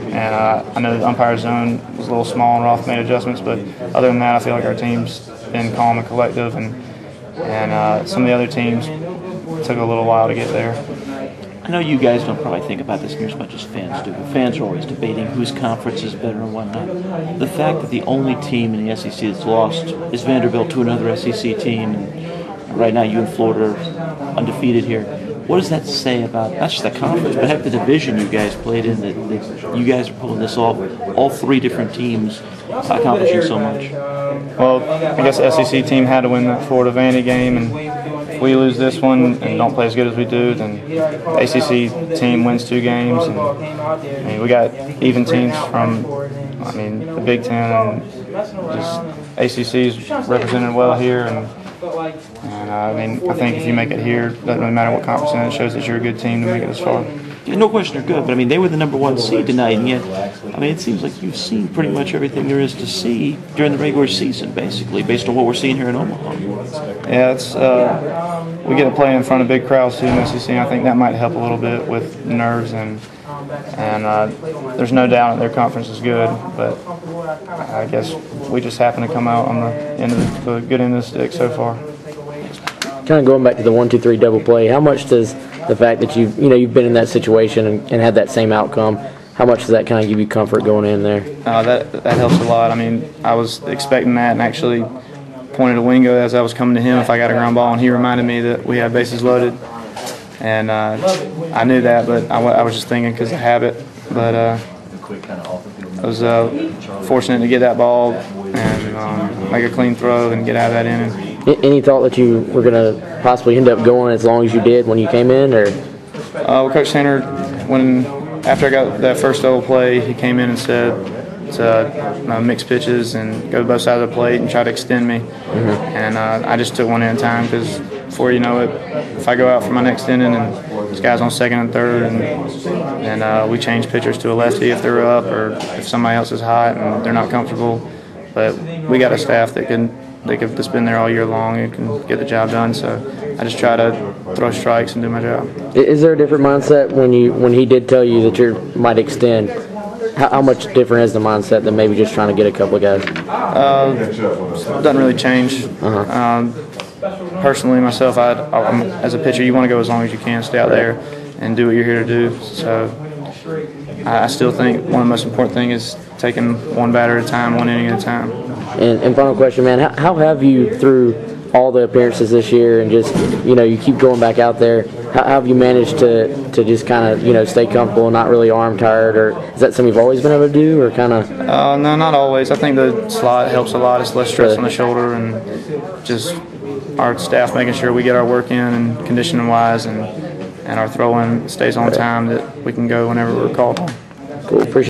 And I know the umpire zone was a little small and Roth made adjustments, but other than that, I feel like our team's been calm and collective, and some of the other teams took a little while to get there. I know you guys don't probably think about this near as much as fans do, but fans are always debating whose conference is better and whatnot. The fact that the only team in the SEC that's lost is Vanderbilt to another SEC team, and right now you and Florida are undefeated here. What does that say about not just the conference, but heck, the division you guys played in, that you guys are pulling this off, all three different teams accomplishing so much? Well, I guess the SEC team had to win that Florida Vandy game, and if we lose this one and don't play as good as we do, then the ACC team wins 2 games. And, I mean, we got even teams from, the Big Ten, and just ACC's represented well here. And I think if you make it here, it doesn't really matter what conference you're in, it shows that you're a good team to make it this far. Yeah, no question they're good, but they were the #1 seed tonight, and yet, it seems like you've seen pretty much everything there is to see during the regular season, basically, based on what we're seeing here in Omaha. Yeah, it's we get to play in front of big crowds too in the SEC. I think that might help a little bit with nerves, and there's no doubt that their conference is good, but I guess we just happen to come out on the end of the good end of the stick so far. Kind of going back to the 1-2-3 double play, how much does the fact that you've been in that situation and had that same outcome, how much does that kind of give you comfort going in there? That helps a lot. I was expecting that, and actually pointed to Wingo as I was coming to him if I got a ground ball, and he reminded me that we had bases loaded. And I knew that, but I was just thinking because of habit. But I was fortunate to get that ball and make a clean throw and get out of that inning. Any thought that you were going to possibly end up going as long as you did when you came in? Or well, Coach Tanner, after I got that first double play, he came in and said to mix pitches and go to both sides of the plate and try to extend me. And I just took one at a time, because before you know it, if I go out for my next inning and this guy's on second and third, and we change pitchers to a lefty if they're up, or if somebody else is hot and they're not comfortable. But we got a staff that's been there all year long and can get the job done. So I just try to throw strikes and do my job. Is there a different mindset when he did tell you that you might extend? How much different is the mindset than maybe just trying to get a couple of guys? Doesn't really change. Personally, myself, as a pitcher, you want to go as long as you can, stay out there, and do what you're here to do. So I still think one of the most important things is taking one batter at a time, one inning at a time. And final question, man, how have you, through all the appearances this year and just, you keep going back out there, how have you managed to just kind of, stay comfortable and not really arm tired? Or is that something you've always been able to do, or kind of? No, not always. I think the slot helps a lot. It's less stress on the shoulder, and just our staff making sure we get our work in and conditioning-wise, and our throw-in stays on time, that we can go whenever we're called on. Cool. Appreciate it.